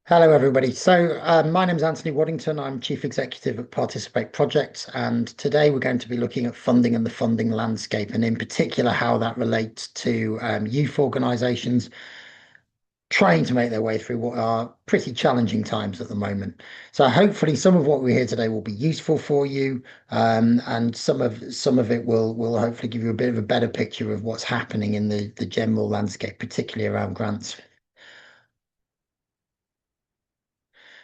Hello, everybody. My name is Anthony Waddington. I'm Chief Executive at Participate Projects, and today we're going to be looking at funding and the funding landscape, and in particular how that relates to youth organisations trying to make their way through what are pretty challenging times at the moment. So hopefully some of what we hear today will be useful for you, and some of it will hopefully give you a bit of a better picture of what's happening in the general landscape, particularly around grants.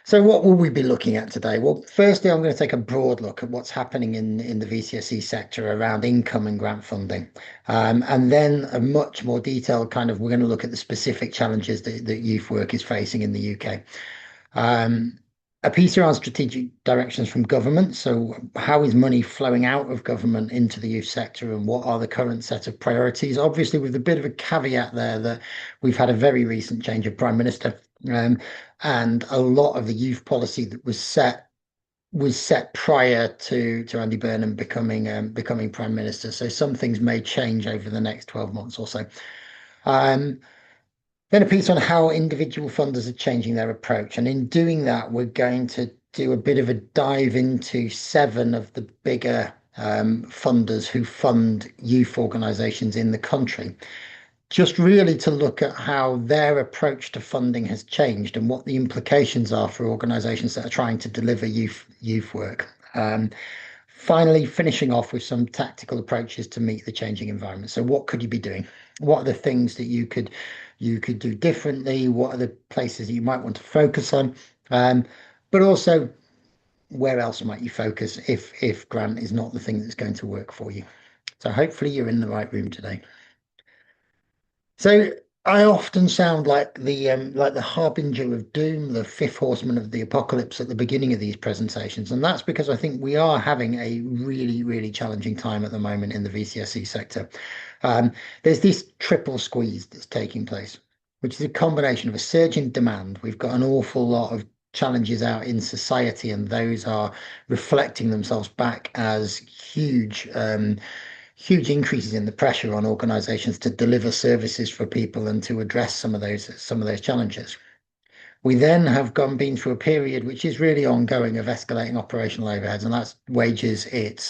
So what will we be looking at today? Well, firstly, I'm going to take a broad look at what's happening in the VCSE sector around income and grant funding. And then a much more detailed we're going to look at the specific challenges that youth work is facing in the UK. Um, a piece around strategic directions from government. So how is money flowing out of government into the youth sector and what are the current set of priorities? Obviously, with a bit of a caveat there that we've had a very recent change of Prime Minister. Um, and a lot of the youth policy that was set prior to Andy Burnham becoming Prime Minister. So some things may change over the next 12 months or so. Um, then a piece on how individual funders are changing their approach. And in doing that, we're going to do a bit of a dive into seven of the bigger funders who fund youth organisations in the country, just really to look at how their approach to funding has changed and what the implications are for organisations that are trying to deliver youth work. Finally, finishing off with some tactical approaches to meet the changing environment. So, what could you be doing? What are the things that you could do differently? What are the places that you might want to focus on? But also, where else might you focus if grant is not the thing that's going to work for you? So, hopefully, you're in the right room today. So I often sound like the harbinger of doom, the fifth horseman of the apocalypse at the beginning of these presentations, and that's because I think we are having a really, really challenging time at the moment in the VCSE sector. Um, there's this triple squeeze that's taking place, which is a combination of a surge in demand. We've got an awful lot of challenges out in society, and those are reflecting themselves back as huge increases in the pressure on organizations to deliver services for people and to address some of those challenges. We then have been through a period which is really ongoing of escalating operational overheads, and that's wages, it's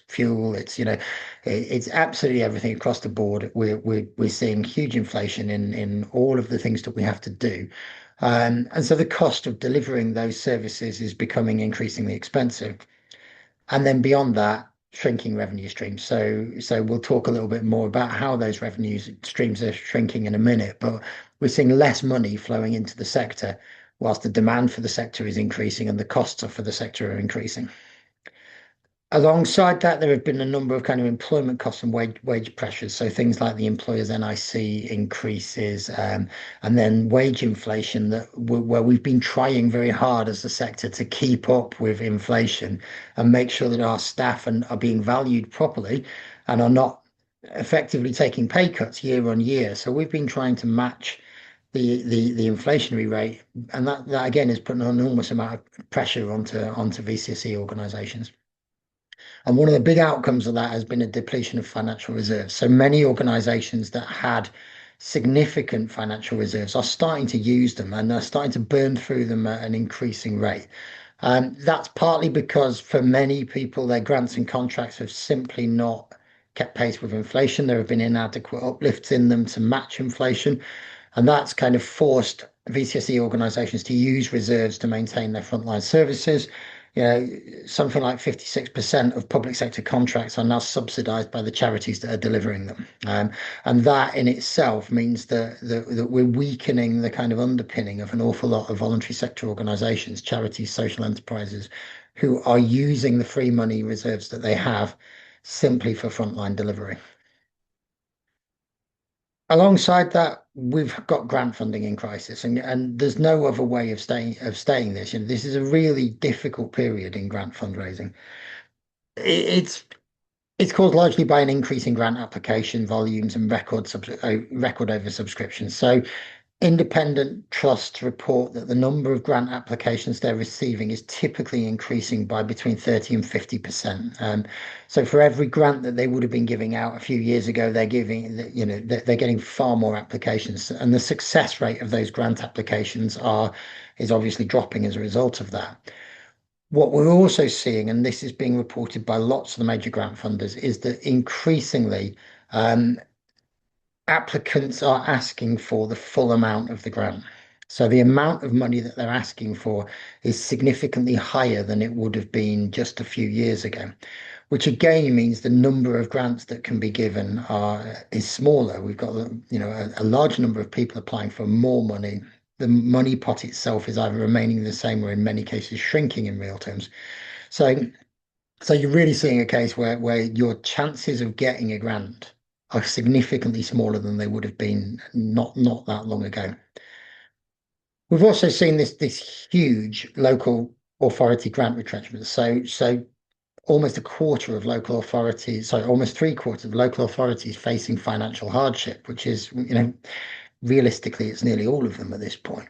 fuel, it's absolutely everything across the board. We're seeing huge inflation in all of the things that we have to do. And so the cost of delivering those services is becoming increasingly expensive. And then beyond that, shrinking revenue streams. So we'll talk a little bit more about how those revenue streams are shrinking in a minute, but we're seeing less money flowing into the sector, whilst the demand for the sector is increasing and the costs for the sector are increasing. Alongside that, there have been a number of kind of employment costs and wage pressures. So things like the employer's NIC increases, and then wage inflation where we've been trying very hard as a sector to keep up with inflation and make sure that our staff are being valued properly and are not effectively taking pay cuts year on year. So we've been trying to match the inflationary rate, and that again is putting an enormous amount of pressure onto VCSE organisations. And one of the big outcomes of that has been a depletion of financial reserves. So many organizations that had significant financial reserves are starting to use them and are starting to burn through them at an increasing rate. That's partly because for many people, their grants and contracts have simply not kept pace with inflation. There have been inadequate uplifts in them to match inflation. And that's kind of forced VCSE organizations to use reserves to maintain their frontline services. Something like 56% of public sector contracts are now subsidized by the charities that are delivering them. And that in itself means that we're weakening the kind of underpinning of an awful lot of voluntary sector organizations, charities, social enterprises, who are using the free money reserves that they have simply for frontline delivery. Alongside that, we've got grant funding in crisis, and there's no other way of staying this. This is a really difficult period in grant fundraising. It's it's caused largely by an increase in grant application volumes and record over subscriptions. So independent trusts report that the number of grant applications they're receiving is typically increasing by between 30 and 50%. So for every grant that they would have been giving out a few years ago, they're giving, they're getting far more applications, and the success rate of those grant applications is obviously dropping as a result of that. What we're also seeing, and this is being reported by lots of the major grant funders, is that increasingly um, applicants are asking for the full amount of the grant. So the amount of money that they're asking for is significantly higher than it would have been just a few years ago, which again means the number of grants that can be given is smaller. We've got, a large number of people applying for more money. The money pot itself is either remaining the same or in many cases shrinking in real terms. So so you're really seeing a case where your chances of getting a grant are significantly smaller than they would have been not that long ago. We've also seen this huge local authority grant retrenchment. So almost a quarter of local authorities, sorry, almost three-quarters of local authorities facing financial hardship, which is, realistically, it's nearly all of them at this point.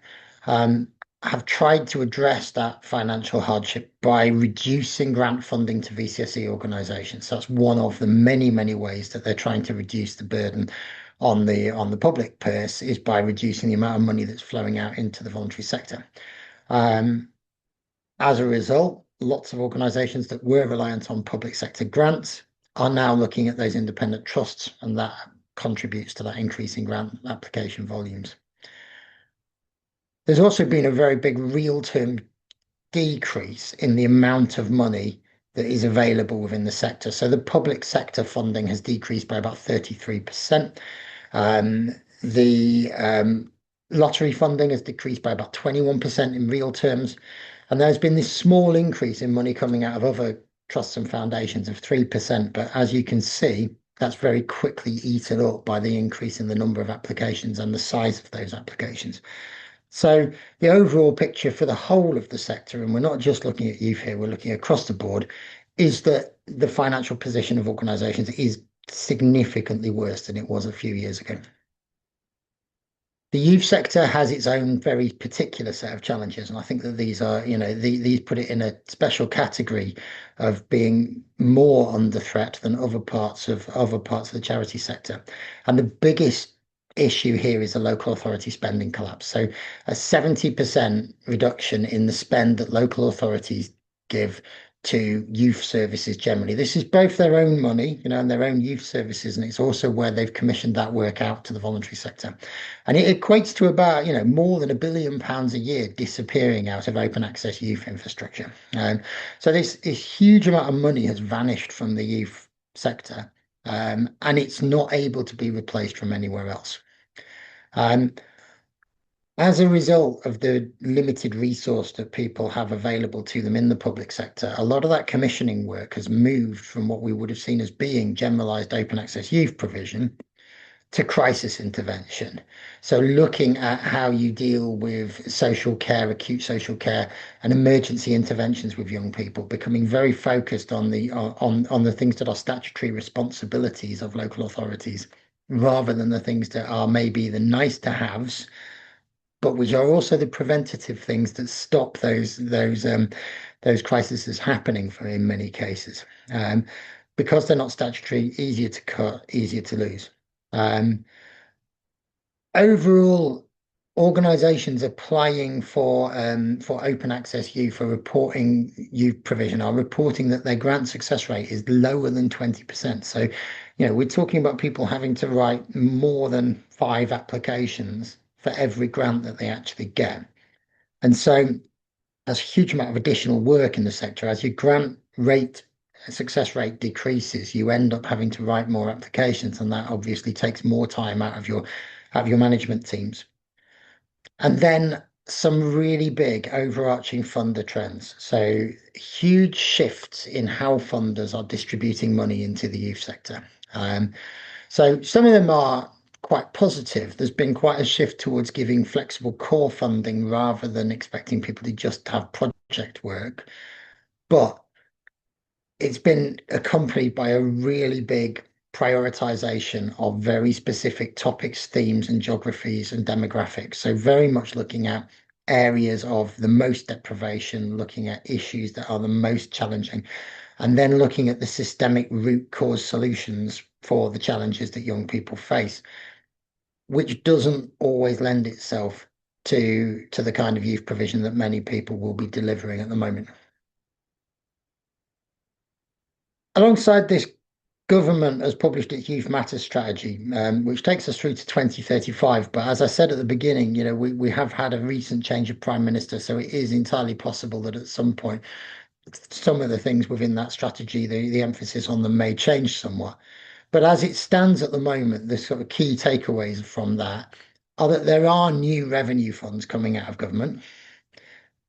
Have tried to address that financial hardship by reducing grant funding to VCSE organisations. So that's one of the many, many ways that they're trying to reduce the burden on the public purse, is by reducing the amount of money that's flowing out into the voluntary sector. As a result, lots of organisations that were reliant on public sector grants are now looking at those independent trusts, and that contributes to that increase in grant application volumes. There's also been a very big real term decrease in the amount of money that is available within the sector. So the public sector funding has decreased by about 33%. The lottery funding has decreased by about 21% in real terms. And there's been this small increase in money coming out of other trusts and foundations of 3%. But as you can see, that's very quickly eaten up by the increase in the number of applications and the size of those applications. So the overall picture for the whole of the sector, and we're not just looking at youth here, we're looking across the board, is that the financial position of organisations is significantly worse than it was a few years ago. The youth sector has its own very particular set of challenges, and I think that these are, these put it in a special category of being more under threat than other parts of the charity sector. And the biggest issue here is the local authority spending collapse. So a 70% reduction in the spend that local authorities give to youth services generally. This is both their own money, and their own youth services, and it's also where they've commissioned that work out to the voluntary sector. And it equates to about, more than £1 billion a year disappearing out of open access youth infrastructure. So this huge amount of money has vanished from the youth sector, and it's not able to be replaced from anywhere else. As a result of the limited resource that people have available to them in the public sector, a lot of that commissioning work has moved from what we would have seen as being generalised open access youth provision to crisis intervention. So looking at how you deal with social care, acute social care, and emergency interventions with young people, becoming very focused on the things that are statutory responsibilities of local authorities, rather than the things that are maybe the nice to haves, but which are also the preventative things that stop those crises happening in many cases. Because they're not statutory, easier to cut, easier to lose. Overall, organisations applying for open access youth for reporting youth provision are reporting that their grant success rate is lower than 20%. So, we're talking about people having to write more than 5 applications for every grant that they actually get. And so there's a huge amount of additional work in the sector. As your grant success rate decreases, you end up having to write more applications, and that obviously takes more time out of your management teams. And then some really big overarching funder trends. So huge shifts in how funders are distributing money into the youth sector. So some of them are quite positive. There's been quite a shift towards giving flexible core funding rather than expecting people to just have project work. But it's been accompanied by a really big prioritization of very specific topics, themes, and geographies and demographics. So very much looking at areas of the most deprivation, looking at issues that are the most challenging, and then looking at the systemic root cause solutions for the challenges that young people face, which doesn't always lend itself to the kind of youth provision that many people will be delivering at the moment. Alongside this, government has published its Youth Matters strategy, which takes us through to 2035. But as I said at the beginning, we have had a recent change of prime minister, so it is entirely possible that at some point, some of the things within that strategy, the emphasis on them may change somewhat. But as it stands at the moment, the sort of key takeaways from that are that there are new revenue funds coming out of government,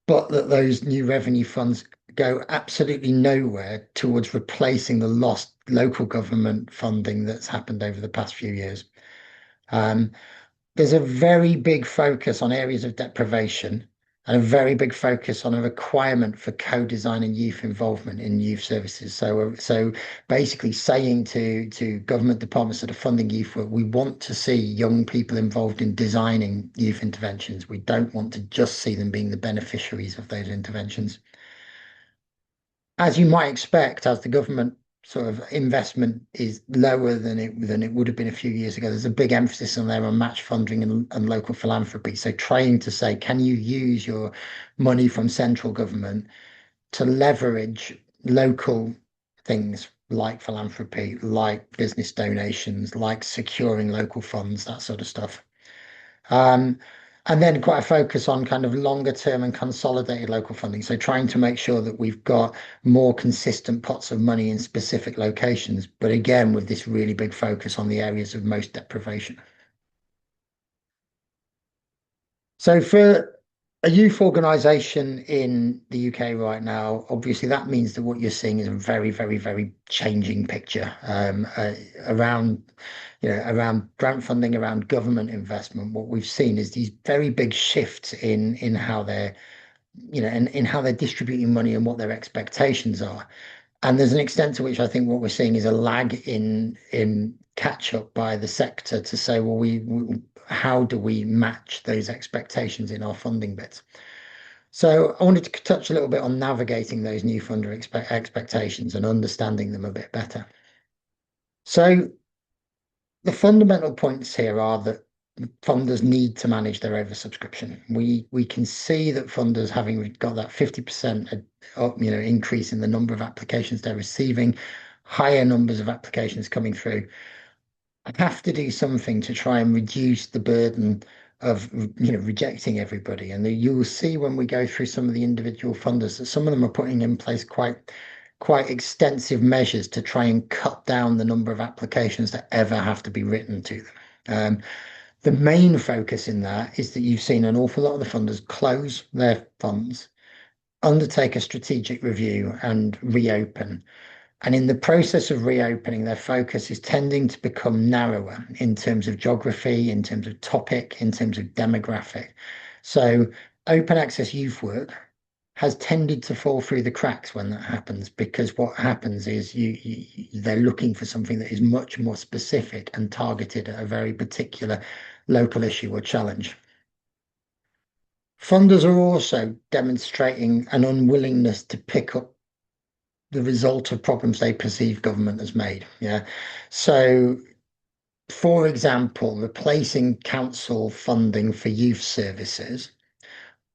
but that those new revenue funds go absolutely nowhere towards replacing the lost local government funding that's happened over the past few years. Um, there's a very big focus on areas of deprivation and a very big focus on a requirement for co-design and youth involvement in youth services. So basically saying to government departments that are funding youth work, we want to see young people involved in designing youth interventions. We don't want to just see them being the beneficiaries of those interventions. As you might expect, as the government sort of investment is lower than it would have been a few years ago, there's a big emphasis on there on match funding and local philanthropy. So trying to say, can you use your money from central government to leverage local things like philanthropy, like business donations, like securing local funds, that sort of stuff. Um, and then quite a focus on kind of longer term and consolidated local funding. So trying to make sure that we've got more consistent pots of money in specific locations, but again, with this really big focus on the areas of most deprivation. So for a youth organisation in the UK right now, obviously that means that what you're seeing is a very, very, very changing picture around, around grant funding, around government investment. What we've seen is these very big shifts in how they're, in how they're distributing money and what their expectations are. And there's an extent to which I think what we're seeing is a lag in catch up by the sector to say, well, how do we match those expectations in our funding bits? So I wanted to touch a little bit on navigating those new funder expectations and understanding them a bit better. So the fundamental points here are that funders need to manage their oversubscription. We can see that funders, having got that 50% increase in the number of applications they're receiving, higher numbers of applications coming through, have to do something to try and reduce the burden of rejecting everybody. And you will see when we go through some of the individual funders that some of them are putting in place quite extensive measures to try and cut down the number of applications that ever have to be written to them. The main focus in that is that you've seen an awful lot of the funders close their funds, undertake a strategic review, and reopen. And in the process of reopening, their focus is tending to become narrower in terms of geography, in terms of topic, in terms of demographic. So open access youth work has tended to fall through the cracks when that happens, because what happens is they're looking for something that is much more specific and targeted at a very particular local issue or challenge. Funders are also demonstrating an unwillingness to pick up the result of problems they perceive government has made. Yeah. So, for example, replacing council funding for youth services,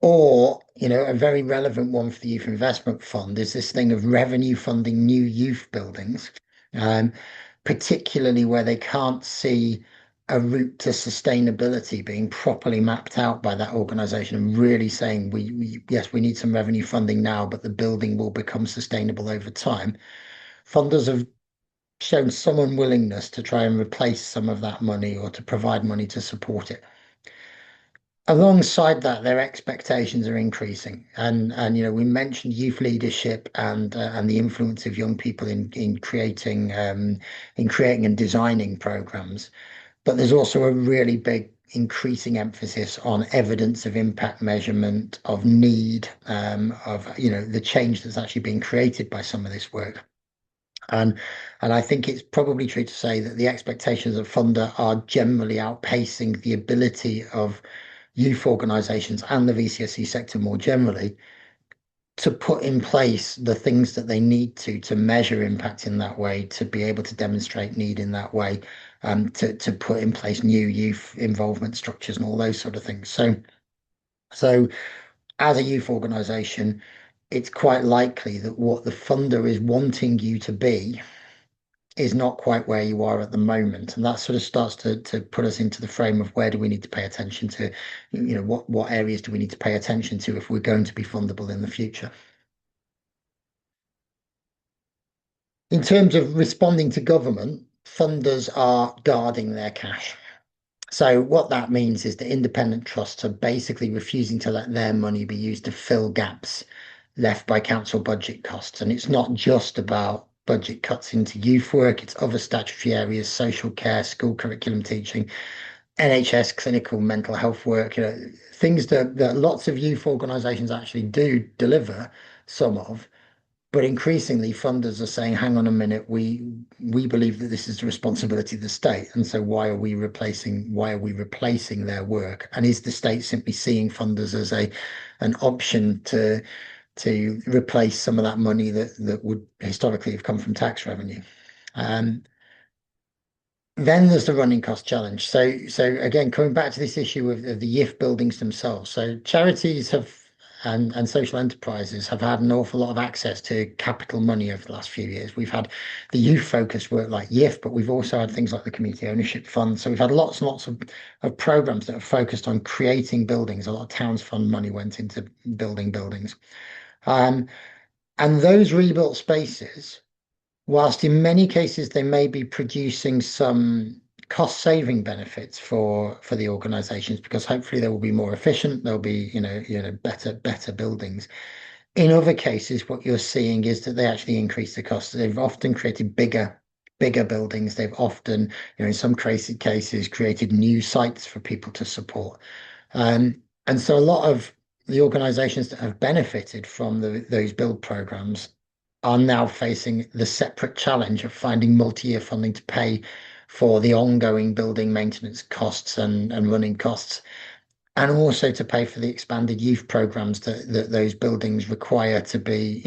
or, a very relevant one for the Youth Investment Fund is this thing of revenue funding new youth buildings, particularly where they can't see a route to sustainability being properly mapped out by that organisation and really saying, yes, we need some revenue funding now, but the building will become sustainable over time. Funders have shown some unwillingness to try and replace some of that money or to provide money to support it. Alongside that, their expectations are increasing, and we mentioned youth leadership and the influence of young people in creating and designing programs. But there's also a really big increasing emphasis on evidence of impact measurement, of need, of the change that's actually being created by some of this work. And and I think it's probably true to say that the expectations of funder are generally outpacing the ability of youth organisations and the VCSE sector more generally to put in place the things that they need to measure impact in that way, to be able to demonstrate need in that way, to put in place new youth involvement structures and all those sort of things. So as a youth organisation, it's quite likely that what the funder is wanting you to be is not quite where you are at the moment. And that sort of starts to put us into the frame of where do we need to pay attention to, what areas do we need to pay attention to if we're going to be fundable in the future. In terms of responding to government, funders are guarding their cash. So what that means is that independent trusts are basically refusing to let their money be used to fill gaps left by council budget costs. And it's not just about budget cuts into youth work, it's other statutory areas, social care, school curriculum teaching, NHS clinical mental health work, things that lots of youth organisations actually do deliver some of. But increasingly, funders are saying, hang on a minute, we believe that this is the responsibility of the state. And so why are we replacing their work? And is the state simply seeing funders as an option to replace some of that money that would historically have come from tax revenue? Um, then there's the running cost challenge. So again, coming back to this issue of the YIF buildings themselves. So charities have and social enterprises have had an awful lot of access to capital money over the last few years. We've had the youth focused work like YIF, but we've also had things like the Community Ownership Fund. So we've had lots and lots of programs that are focused on creating buildings. A lot of towns fund money went into building buildings. Um, and those rebuilt spaces, whilst in many cases they may be producing some cost saving benefits for the organizations because hopefully they will be more efficient, there'll be better buildings. In other cases, what you're seeing is that they actually increase the cost. They've often created bigger buildings. They've often, in some crazy cases, created new sites for people to support. And so a lot of the organizations that have benefited from those build programs are now facing the separate challenge of finding multi-year funding to pay for the ongoing building maintenance costs and running costs, and also to pay for the expanded youth programs that those buildings require to be,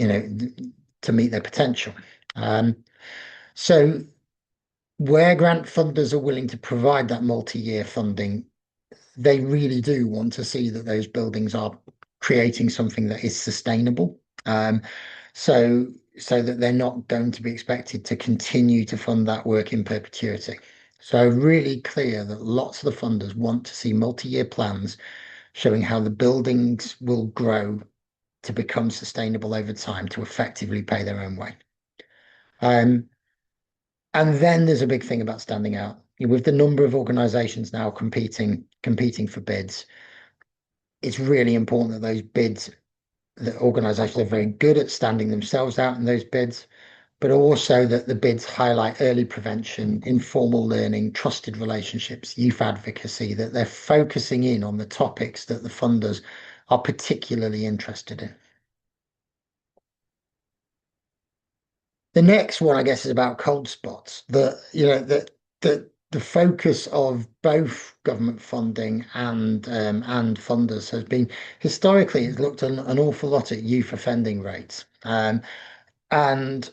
to meet their potential. So where grant funders are willing to provide that multi-year funding, they really do want to see that those buildings are creating something that is sustainable. So so that they're not going to be expected to continue to fund that work in perpetuity. So really clear that lots of the funders want to see multi-year plans showing how the buildings will grow to become sustainable over time to effectively pay their own way. And then there's a big thing about standing out. With the number of organizations now competing for bids, it's really important that those bids, that organizations are very good at standing themselves out in those bids, but also that the bids highlight early prevention, informal learning, trusted relationships, youth advocacy, that they're focusing in on the topics that the funders are particularly interested in. The next one, I guess, is about cold spots. The focus of both government funding and funders has been historically it's looked an awful lot at youth offending rates, and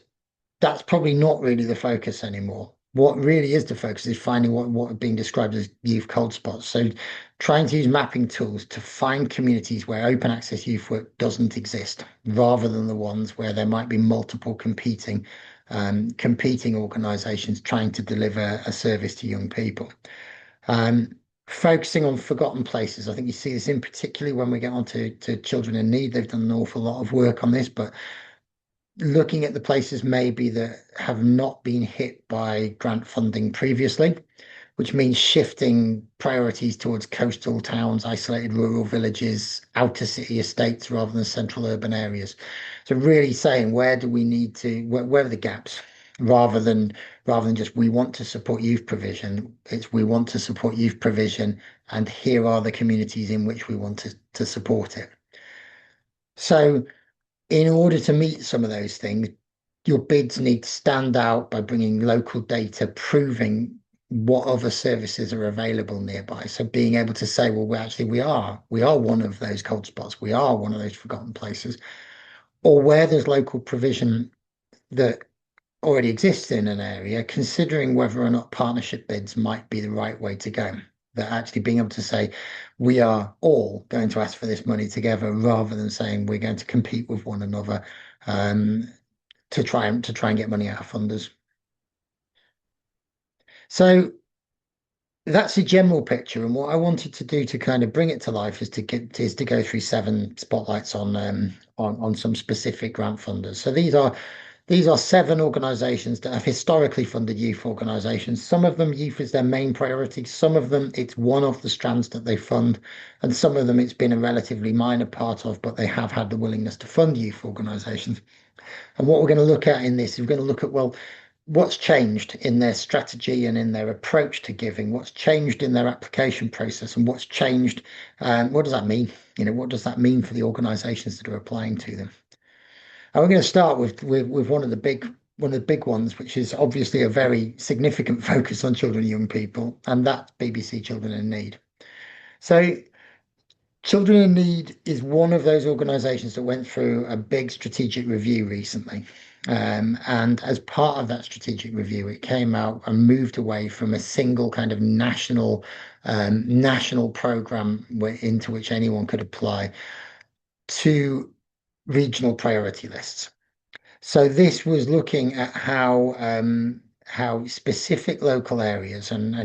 that's probably not really the focus anymore. What really is the focus is finding what are being described as youth cold spots. So trying to use mapping tools to find communities where open access youth work doesn't exist, rather than the ones where there might be multiple competing organizations trying to deliver a service to young people. Focusing on forgotten places. I think you see this in particularly when we get onto to children in need. They've done an awful lot of work on this, but looking at the places maybe that have not been hit by grant funding previously, which means shifting priorities towards coastal towns, isolated rural villages, outer city estates rather than central urban areas. So really saying where do we need to, where are the gaps? Rather than just we want to support youth provision, it's we want to support youth provision and here are the communities in which we want to support it. So in order to meet some of those things, your bids need to stand out by bringing local data proving what other services are available nearby. So being able to say, well, we are one of those cold spots, we are one of those forgotten places, or where there's local provision that already exists in an area, considering whether or not partnership bids might be the right way to go. That actually being able to say, we are all going to ask for this money together, rather than saying we're going to compete with one another, um, to try and get money out of funders. So that's a general picture, and what I wanted to do to kind of bring it to life is to go through seven spotlights on some specific grant funders. So these are seven organisations that have historically funded youth organisations. Some of them, youth is their main priority. Some of them, it's one of the strands that they fund. And some of them, it's been a relatively minor part of, but they have had the willingness to fund youth organisations. And what we're going to look at in this, we're going to look at, well, what's changed in their strategy and in their approach to giving, what's changed in their application process, and what's changed, what does that mean? What does that mean for the organisations that are applying to them? And we're going to start with one of the big ones, which is obviously a very significant focus on children and young people, and that's BBC Children in Need. So Children in Need is one of those organisations that went through a big strategic review recently. And as part of that strategic review, it came out and moved away from a single kind of national program into which anyone could apply to regional priority lists. So this was looking at how specific local areas, and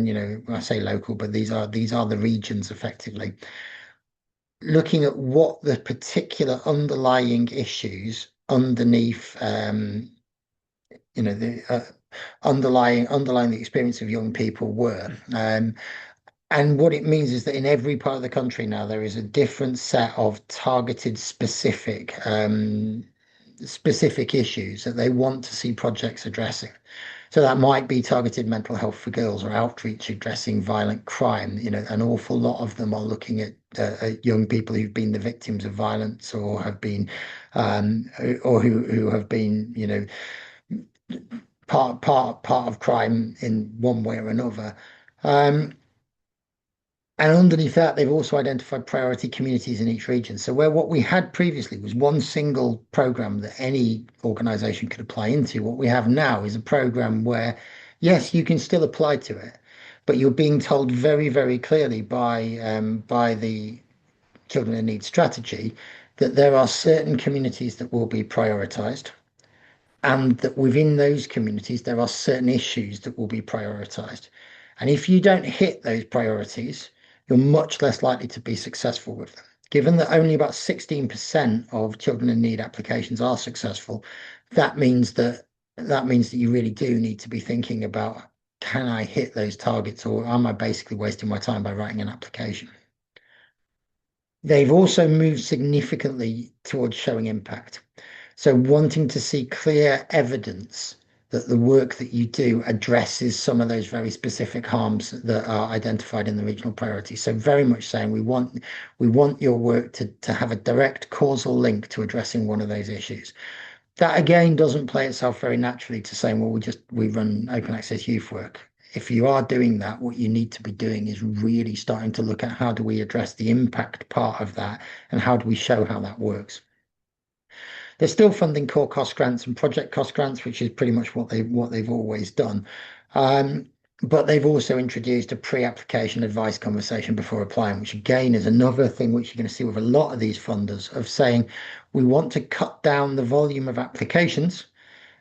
I say local, but these are the regions effectively, looking at what the particular underlying issues underneath, the underlying the experience of young people were. And what it means is that in every part of the country now, there is a different set of targeted specific issues that they want to see projects addressing. So that might be targeted mental health for girls or outreach addressing violent crime. An awful lot of them are looking at young people who've been the victims of violence or have been, or who have been, part of crime in one way or another. And underneath that, they've also identified priority communities in each region. So where what we had previously was one single program that any organization could apply into, what we have now is a program where, yes, you can still apply to it, but you're being told very, very clearly by the Children in Need strategy that there are certain communities that will be prioritized, and that within those communities, there are certain issues that will be prioritized. And if you don't hit those priorities, you're much less likely to be successful with them. Given that only about 16% of Children in Need applications are successful, that means that you really do need to be thinking about, can I hit those targets, or am I basically wasting my time by writing an application? They've also moved significantly towards showing impact. So wanting to see clear evidence that the work that you do addresses some of those very specific harms that are identified in the regional priorities. So very much saying we want your work to have a direct causal link to addressing one of those issues. That again doesn't play itself very naturally to saying, well, we run open access youth work. If you are doing that, what you need to be doing is really starting to look at how do we address the impact part of that, and how do we show how that works. They're still funding core cost grants and project cost grants, which is pretty much what they've always done. But they've also introduced a pre-application advice conversation before applying, which again is another thing which you're going to see with a lot of these funders, of saying we want to cut down the volume of applications,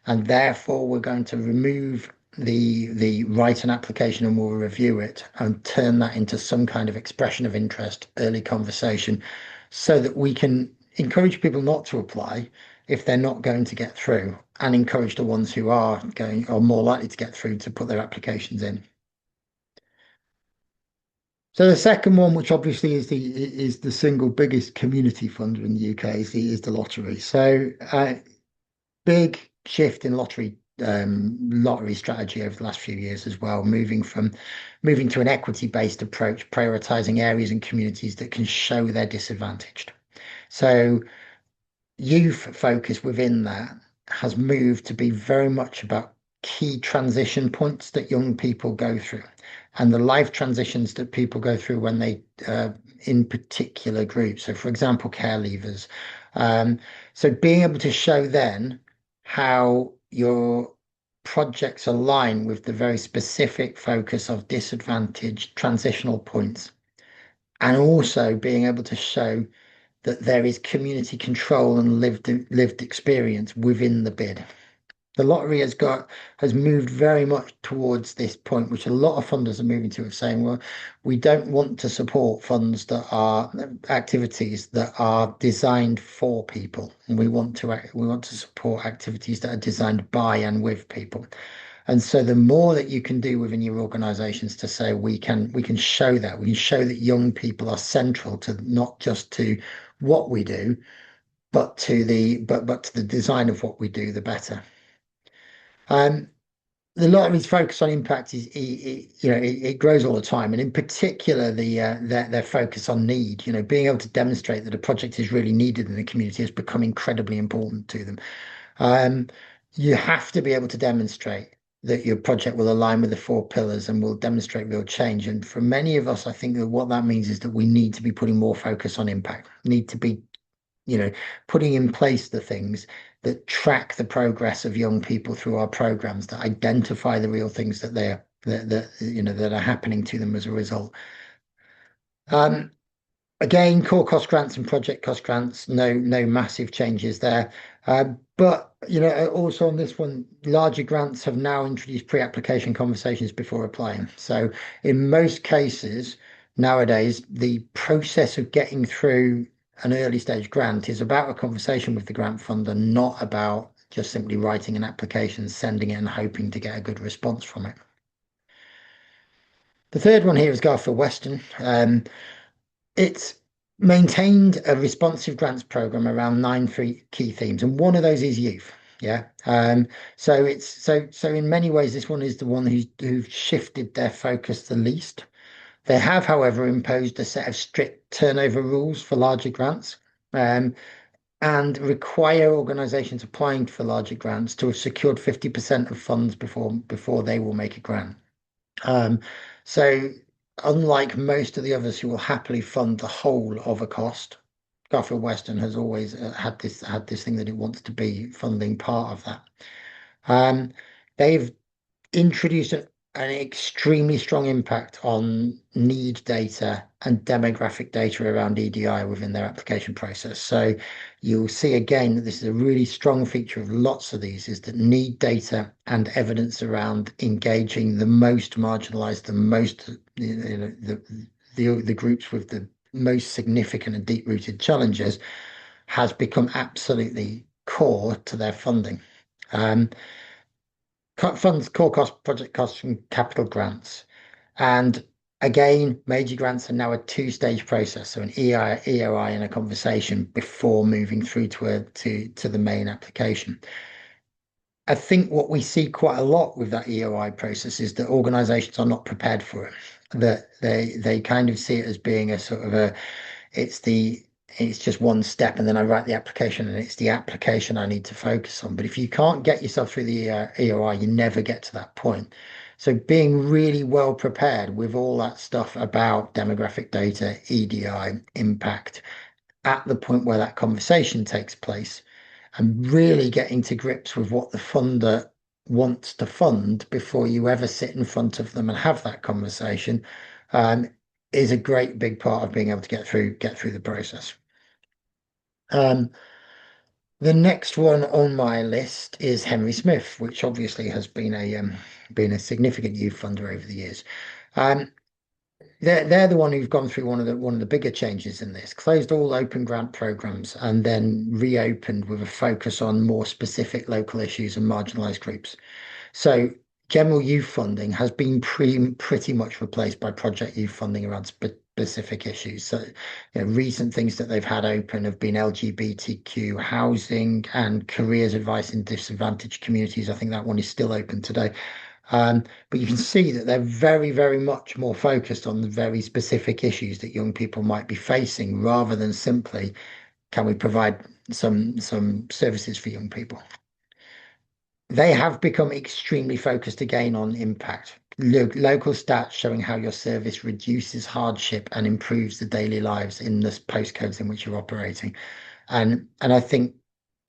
and therefore we're going to remove the write an application and we'll review it and turn that into some kind of expression of interest, early conversation, so that we can encourage people not to apply if they're not going to get through, and encourage the ones who are more likely to get through to put their applications in. So the second one, which obviously is the single biggest community funder in the UK, is the lottery. So big shift in lottery strategy over the last few years as well, moving to an equity-based approach, prioritizing areas and communities that can show they're disadvantaged. So youth focus within that has moved to be very much about key transition points that young people go through and the life transitions that people go through when they in particular groups. So for example, care leavers. Um, so being able to show then how your projects align with the very specific focus of disadvantaged transitional points, and also being able to show that there is community control and lived experience within the bid. The lottery has moved very much towards this point, which a lot of funders are moving to, of saying, well, we don't want to support funds that are activities that are designed for people, and we want to support activities that are designed by and with people. And so the more that you can do within your organizations to say we can show that, we can show that young people are central to not just to what we do, but to the design of what we do, the better. Um, the lottery's focus on impact it grows all the time, and in particular their focus on need. Being able to demonstrate that a project is really needed in the community has become incredibly important to them. Um, you have to be able to demonstrate that your project will align with the four pillars and will demonstrate real change. And for many of us, I think that what that means is that we need to be putting more focus on impact, need to be putting in place the things that track the progress of young people through our programs, that identify the real things that are happening to them as a result. Um, Again, core cost grants and project cost grants, no massive changes there. But also on this one, larger grants have now introduced pre-application conversations before applying. So in most cases nowadays, the process of getting through an early stage grant is about a conversation with the grant funder, not about just simply writing an application, sending it, and hoping to get a good response from it. The third one here is Garfield Weston. It's maintained a responsive grants program around nine key themes, and one of those is youth. Yeah. So in many ways, this one is the one who've shifted their focus the least. They have, however, imposed a set of strict turnover rules for larger grants, and require organisations applying for larger grants to have secured 50% of funds before they will make a grant. Um, so unlike most of the others who will happily fund the whole of a cost, Garfield Weston has always had this thing that it wants to be funding part of that. They've introduced an extremely strong impact on need data and demographic data around EDI within their application process. So you'll see again that this is a really strong feature of lots of these, is that need data and evidence around engaging the most marginalized, the groups with the most significant and deep-rooted challenges has become absolutely core to their funding. Funds core cost, project costs from capital grants. And again, major grants are now a two-stage process, so an EOI and a conversation before moving through to the main application. I think what we see quite a lot with that EOI process is that organizations are not prepared for it. That they kind of see it as being a sort of it's just one step and then I write the application and it's the application I need to focus on. But if you can't get yourself through the EOI, you never get to that point. So being really well prepared with all that stuff about demographic data, EDI, impact at the point where that conversation takes place, and really getting to grips with what the funder wants to fund before you ever sit in front of them and have that conversation, is a great big part of being able to get through the process. The next one on my list is Henry Smith, which obviously has been a significant youth funder over the years. They're the one who've gone through one of the bigger changes in this, closed all open grant programs and then reopened with a focus on more specific local issues and marginalized groups. So general youth funding has been pretty much replaced by project youth funding around specific issues. So recent things that they've had open have been LGBTQ housing and careers advice in disadvantaged communities. I think that one is still open today. But you can see that they're very, very much more focused on the very specific issues that young people might be facing, rather than simply, can we provide some services for young people? They have become extremely focused again on impact. Local stats showing how your service reduces hardship and improves the daily lives in the postcodes in which you're operating. And I think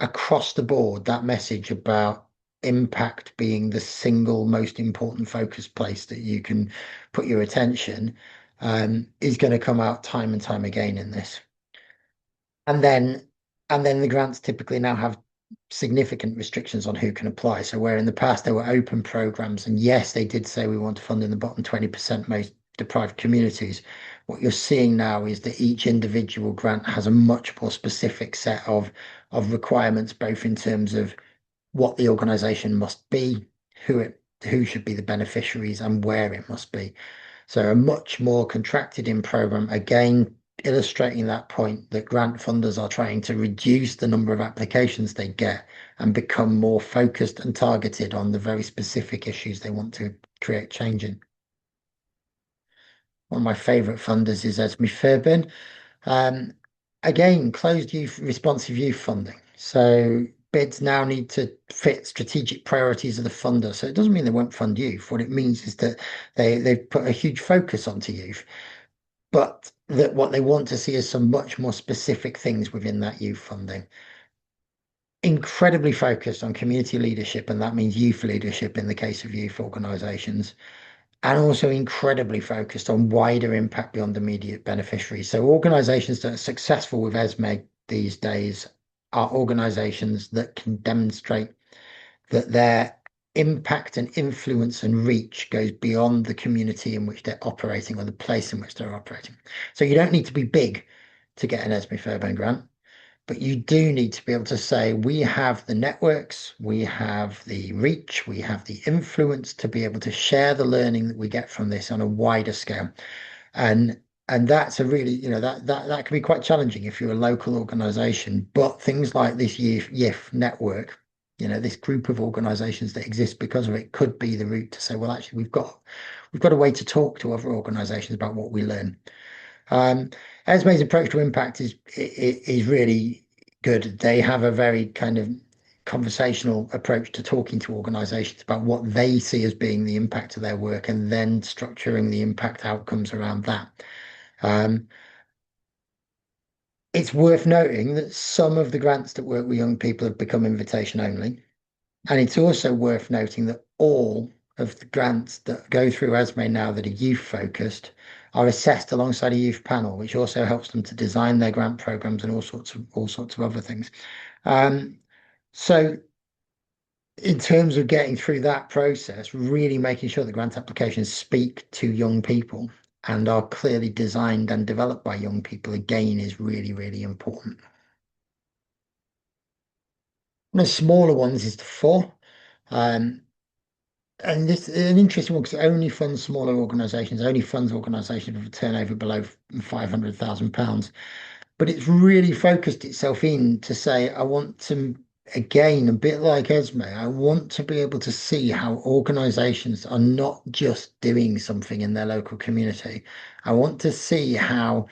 across the board, that message about impact being the single most important focus place that you can put your attention is going to come out time and time again in this. And then and then the grants typically now have significant restrictions on who can apply. So where in the past there were open programs, and yes, they did say we want to fund in the bottom 20% most deprived communities. What you're seeing now is that each individual grant has a much more specific set of requirements, both in terms of what the organization must be, who should be the beneficiaries, and where it must be. So a much more contracted in program, again, illustrating that point that grant funders are trying to reduce the number of applications they get and become more focused and targeted on the very specific issues they want to create change in. One of my favorite funders is Esme Fairbairn. Um, Again, closed youth, responsive youth funding. So bids now need to fit strategic priorities of the funder. So it doesn't mean they won't fund youth. What it means is that they've put a huge focus onto youth, but that what they want to see is some much more specific things within that youth funding. Incredibly focused on community leadership, and that means youth leadership in the case of youth organisations, and also incredibly focused on wider impact beyond immediate beneficiaries. So organisations that are successful with ESME these days are organisations that can demonstrate that their impact and influence and reach goes beyond the community in which they're operating or the place in which they're operating. So you don't need to be big to get an Esme Fairbairn grant, but you do need to be able to say, we have the networks, we have the reach, we have the influence to be able to share the learning that we get from this on a wider scale. And that's a really, that can be quite challenging if you're a local organization. But things like this YIF network, this group of organizations that exist because of it could be the route to say, well, actually, we've got a way to talk to other organizations about what we learn. Esme's approach to impact is really good. They have a very kind of conversational approach to talking to organizations about what they see as being the impact of their work and then structuring the impact outcomes around that. Um, it's worth noting that some of the grants that work with young people have become invitation only. And it's also worth noting that all of the grants that go through ESME now that are youth focused are assessed alongside a youth panel, which also helps them to design their grant programs and all sorts of other things. So in terms of getting through that process, really making sure the grant applications speak to young people and are clearly designed and developed by young people again is really, really important. One of the smaller ones is the four. Um, and this is an interesting one because it only funds smaller organisations, only funds organisations with a turnover below £500,000. But it's really focused itself in to say, I want to, again, a bit like Esme, I want to be able to see how organisations are not just doing something in their local community. I want to see how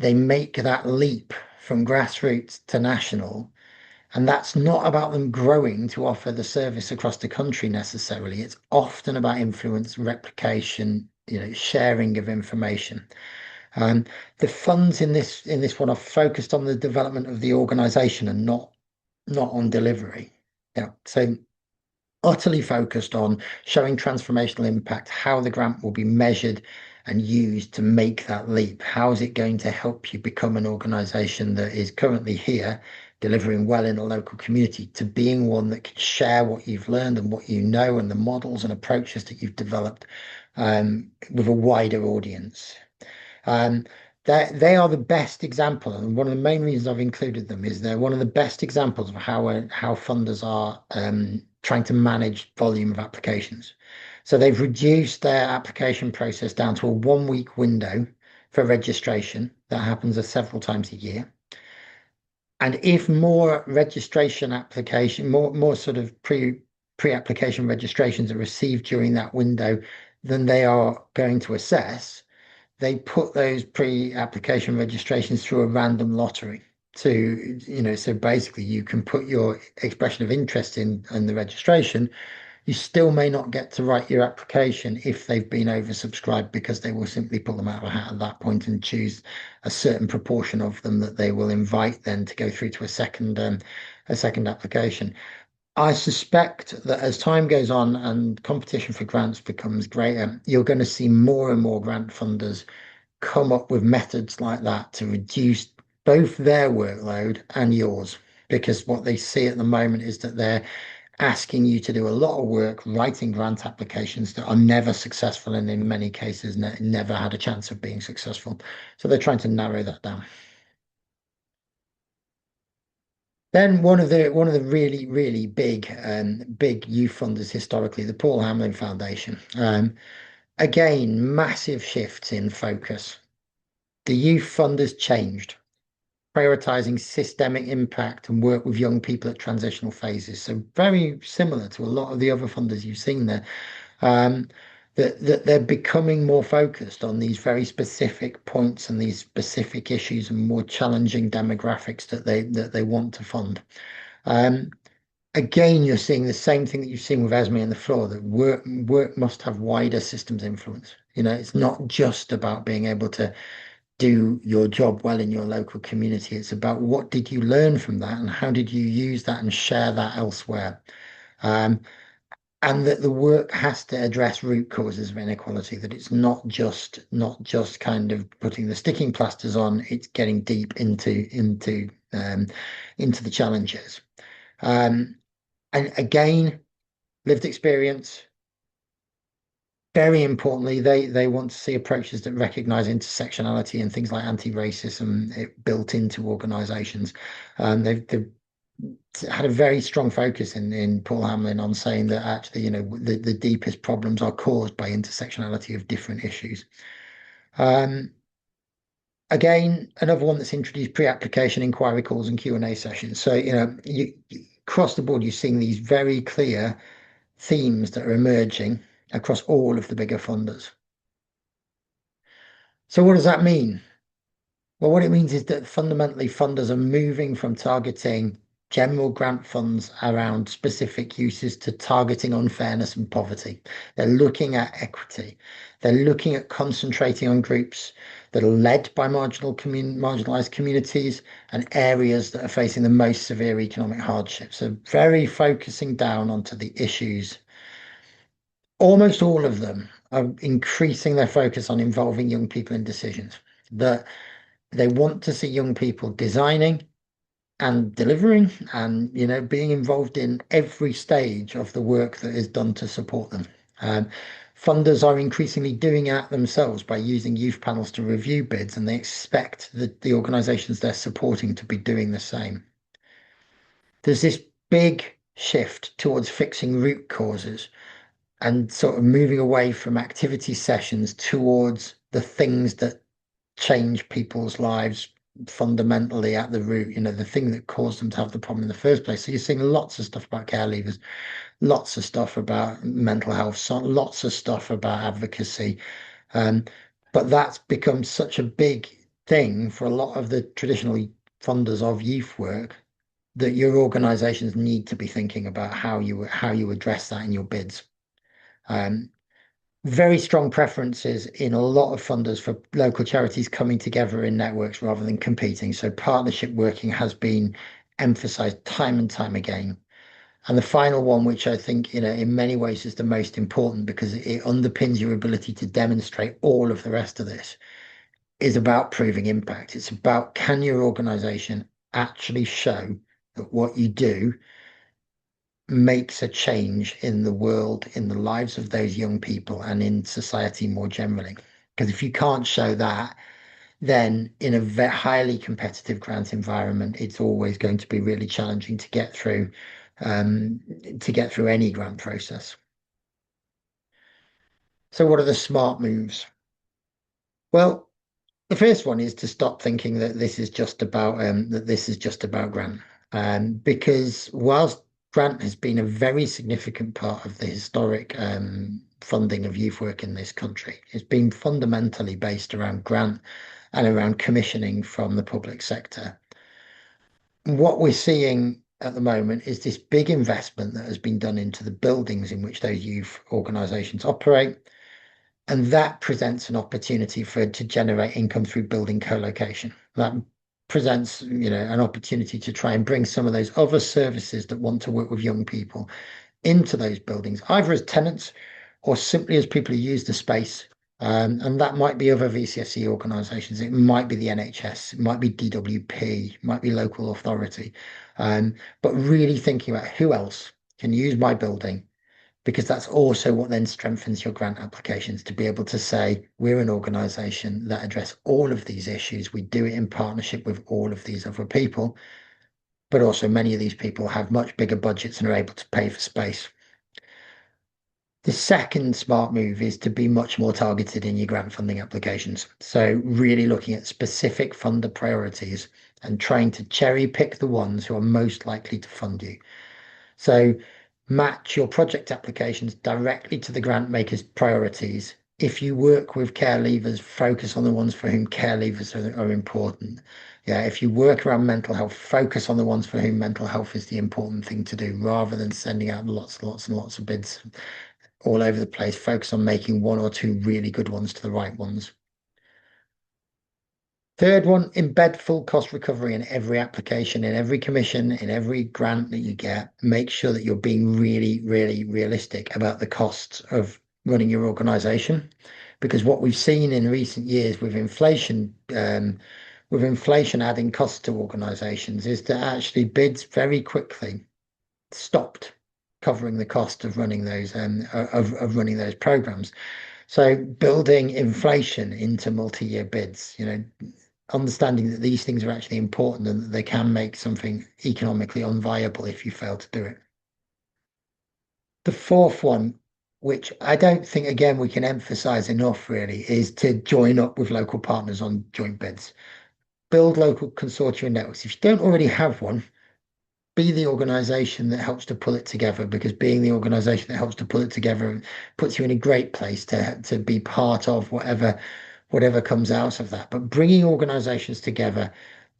they make that leap from grassroots to national, and that's not about them growing to offer the service across the country necessarily. It's often about influence, replication, sharing of information. Um, the funds in this one are focused on the development of the organization and not on delivery. Yeah. So utterly focused on showing transformational impact, how the grant will be measured and used to make that leap. How is it going to help you become an organization that is currently here, delivering well in a local community, to being one that can share what you've learned and what you know and the models and approaches that you've developed with a wider audience. Um, they are the best example, and one of the main reasons I've included them is they're one of the best examples of how funders are trying to manage volume of applications. So they've reduced their application process down to a 1 week window for registration that happens several times a year. And if more registration application, more sort of pre-application registrations are received during that window than they are going to assess, they put those pre-application registrations through a random lottery. So basically you can put your expression of interest in the registration. You still may not get to write your application if they've been oversubscribed, because they will simply pull them out of a hat at that point and choose a certain proportion of them that they will invite then to go through to a second application. I suspect that as time goes on and competition for grants becomes greater, you're going to see more and more grant funders come up with methods like that to reduce both their workload and yours. Because what they see at the moment is that they're asking you to do a lot of work writing grant applications that are never successful, and in many cases never had a chance of being successful. So they're trying to narrow that down. Then one of the really big youth funders historically, the Paul Hamlyn Foundation. Again, massive shifts in focus. The youth funders changed, prioritizing systemic impact and work with young people at transitional phases. So very similar to a lot of the other funders you've seen there. Um, that they're becoming more focused on these very specific points and these specific issues and more challenging demographics that they want to fund. Um, Again, you're seeing the same thing that you've seen with Esme and the floor, that work must have wider systems influence. It's not just about being able to do your job well in your local community. It's about what did you learn from that and how did you use that and share that elsewhere. Um, and that the work has to address root causes of inequality, that it's not just kind of putting the sticking plasters on, it's getting deep into the challenges. Um, and again, lived experience. Very importantly, they want to see approaches that recognize intersectionality and things like anti-racism built into organizations. They've had a very strong focus in Paul Hamlyn on saying that actually, the deepest problems are caused by intersectionality of different issues. Um, Again, another one that's introduced pre-application inquiry calls and Q&A sessions. So, across the board, you're seeing these very clear themes that are emerging across all of the bigger funders. So what does that mean? Well, what it means is that fundamentally funders are moving from targeting general grant funds around specific uses to targeting unfairness and poverty. They're looking at equity. They're looking at concentrating on groups that are led by marginalized communities and areas that are facing the most severe economic hardship. So very focusing down onto the issues. Almost all of them are increasing their focus on involving young people in decisions. That they want to see young people designing and delivering and being involved in every stage of the work that is done to support them. Funders are increasingly doing it themselves by using youth panels to review bids, and they expect the organizations they're supporting to be doing the same. There's this big shift towards fixing root causes and sort of moving away from activity sessions towards the things that change people's lives fundamentally at the root, the thing that caused them to have the problem in the first place. So you're seeing lots of stuff about care leavers, lots of stuff about mental health, lots of stuff about advocacy. Um, but that's become such a big thing for a lot of the traditional funders of youth work that your organizations need to be thinking about how you address that in your bids. Um, Very strong preferences in a lot of funders for local charities coming together in networks rather than competing. So partnership working has been emphasized time and time again. And the final one, which I think, in many ways is the most important because it underpins your ability to demonstrate all of the rest of this, is about proving impact. It's about, can your organization actually show that what you do makes a change in the world, in the lives of those young people, and in society more generally. Because if you can't show that, then in a highly competitive grant environment, it's always going to be really challenging to get through any grant process. So what are the smart moves? Well, the first one is to stop thinking that this is just about grant. Because whilst grant has been a very significant part of the historic funding of youth work in this country, it's been fundamentally based around grant and around commissioning from the public sector. what we're seeing at the moment is this big investment that has been done into the buildings in which those youth organisations operate. And that presents an opportunity for to generate income through building co-location. That presents, an opportunity to try and bring some of those other services that want to work with young people into those buildings, either as tenants or simply as people who use the space. And that might be other VCSE organisations. It might be the NHS, it might be DWP, it might be local authority. But really thinking about who else can use my building, because that's also what then strengthens your grant applications to be able to say, we're an organisation that address all of these issues. We do it in partnership with all of these other people, but also many of these people have much bigger budgets and are able to pay for space. The second smart move is to be much more targeted in your grant funding applications. So really looking at specific funder priorities and trying to cherry pick the ones who are most likely to fund you. So match your project applications directly to the grant maker's priorities. If you work with care leavers, focus on the ones for whom care leavers are important. Yeah, if you work around mental health, focus on the ones for whom mental health is the important thing to do, rather than sending out lots and lots and lots of bids all over the place. Focus on making one or two really good ones to the right ones. Third one, embed full cost recovery in every application, in every commission, in every grant that you get. Make sure that you're being really, really realistic about the costs of running your organization. Because what we've seen in recent years with inflation adding costs to organizations, is that actually bids very quickly stopped covering the cost of running those of running those programs. So building inflation into multi-year bids, understanding that these things are actually important and that they can make something economically unviable if you fail to do it. The fourth one, which I don't think again we can emphasize enough really, is to join up with local partners on joint bids. Build local consortia networks. If you don't already have one, be the organization that helps to pull it together, because being the organization that helps to pull it together puts you in a great place to be part of whatever comes out of that. But bringing organizations together,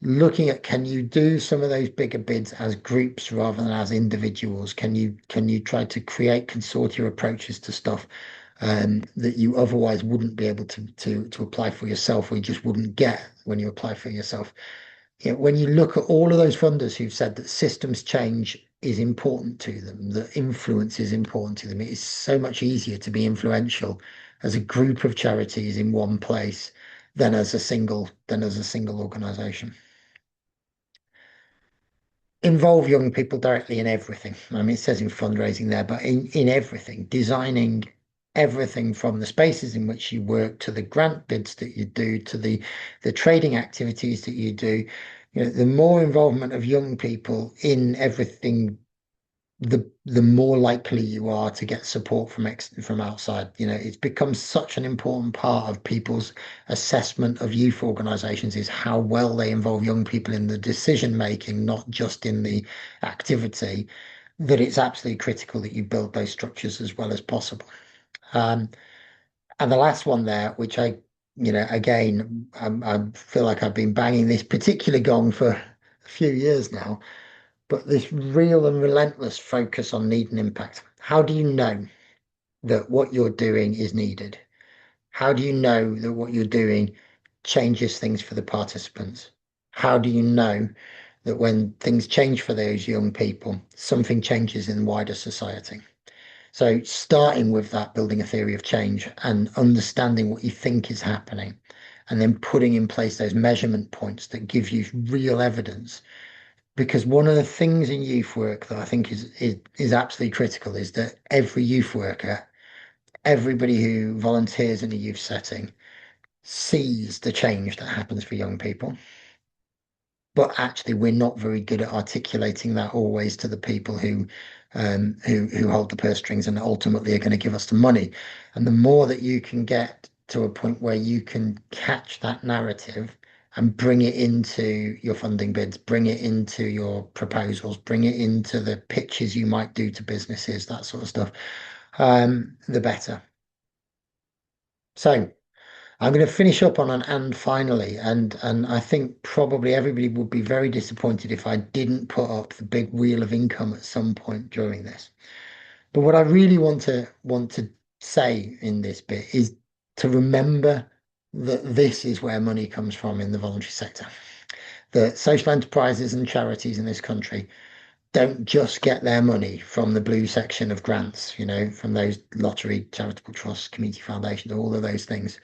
looking at, can you do some of those bigger bids as groups rather than as individuals? Can you try to create consortia approaches to stuff that you otherwise wouldn't be able to apply for yourself, or you just wouldn't get when you apply for yourself? When you look at all of those funders who've said that systems change is important to them, that influence is important to them, it is so much easier to be influential as a group of charities in one place than as a single organization. Involve young people directly in everything. I mean, it says in fundraising there, but in everything, designing everything from the spaces in which you work to the grant bids that you do to the trading activities that you do. The more involvement of young people in everything, the more likely you are to get support from outside. It's become such an important part of people's assessment of youth organizations, is how well they involve young people in the decision making, not just in the activity, that it's absolutely critical that you build those structures as well as possible. Um, and the last one there, which again, I feel like I've been banging this particular gong for a few years now, but this real and relentless focus on need and impact. How do you know that what you're doing is needed? How do you know that what you're doing changes things for the participants? How do you know that when things change for those young people, something changes in wider society? So starting with that, building a theory of change and understanding what you think is happening, and then putting in place those measurement points that give you real evidence. Because one of the things in youth work that I think is absolutely critical is that every youth worker, everybody who volunteers in a youth setting, sees the change that happens for young people. But actually, we're not very good at articulating that always to the people who hold the purse strings and ultimately are going to give us the money. And the more that you can get to a point where you can catch that narrative and bring it into your funding bids, bring it into your proposals, bring it into the pitches you might do to businesses, that sort of stuff, the better. So I'm going to finish up on an and finally, and I think probably everybody would be very disappointed if I didn't put up the big wheel of income at some point during this. But what I really want to say in this bit is to remember that this is where money comes from in the voluntary sector. That social enterprises and charities in this country don't just get their money from the blue section of grants, from those lottery, charitable trusts, community foundations, all of those things.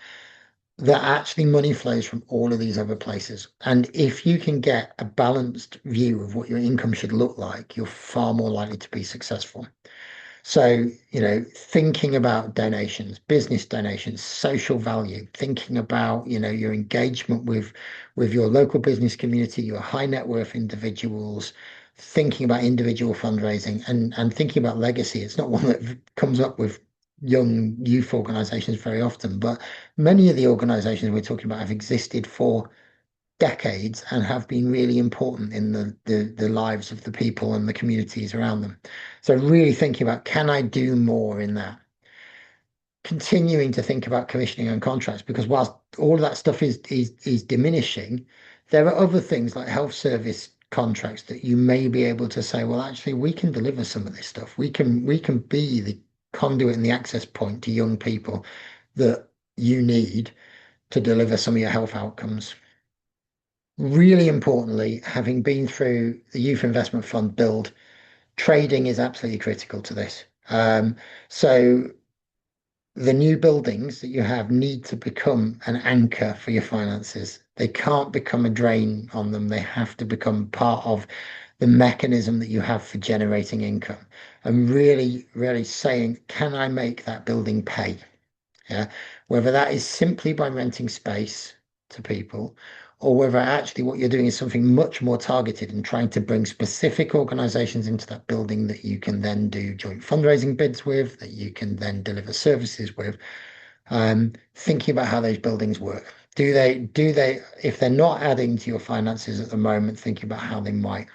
That actually money flows from all of these other places. And if you can get a balanced view of what your income should look like, you're far more likely to be successful. So, thinking about donations, business donations, social value, thinking about, your engagement with your local business community, your high net worth individuals, thinking about individual fundraising and thinking about legacy. It's not one that comes up with young youth organizations very often, but many of the organizations we're talking about have existed for decades and have been really important in the lives of the people and the communities around them. So really thinking about, can I do more in that? Continuing to think about commissioning and contracts, because whilst all of that stuff is diminishing, there are other things like health service contracts that you may be able to say, well, actually, we can deliver some of this stuff. We can be the conduit and the access point to young people that you need to deliver some of your health outcomes. Really importantly, having been through the Youth Investment Fund build, trading is absolutely critical to this. So the new buildings that you have need to become an anchor for your finances. They can't become a drain on them. They have to become part of the mechanism that you have for generating income. And really, really saying, can I make that building pay? Yeah. Whether that is simply by renting space to people, or whether actually what you're doing is something much more targeted and trying to bring specific organizations into that building that you can then do joint fundraising bids with, that you can then deliver services with, thinking about how those buildings work. If they're not adding to your finances at the moment, thinking about how they might.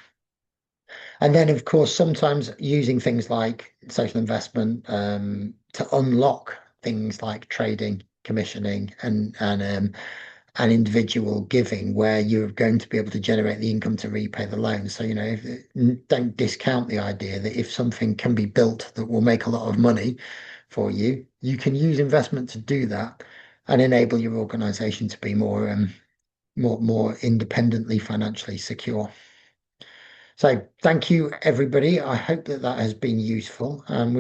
And then, of course, sometimes using things like social investment to unlock things like trading, commissioning, and individual giving, where you're going to be able to generate the income to repay the loan. So, don't discount the idea that if something can be built that will make a lot of money for you, you can use investment to do that and enable your organization to be more independently financially secure. So thank you, everybody. I hope that has been useful.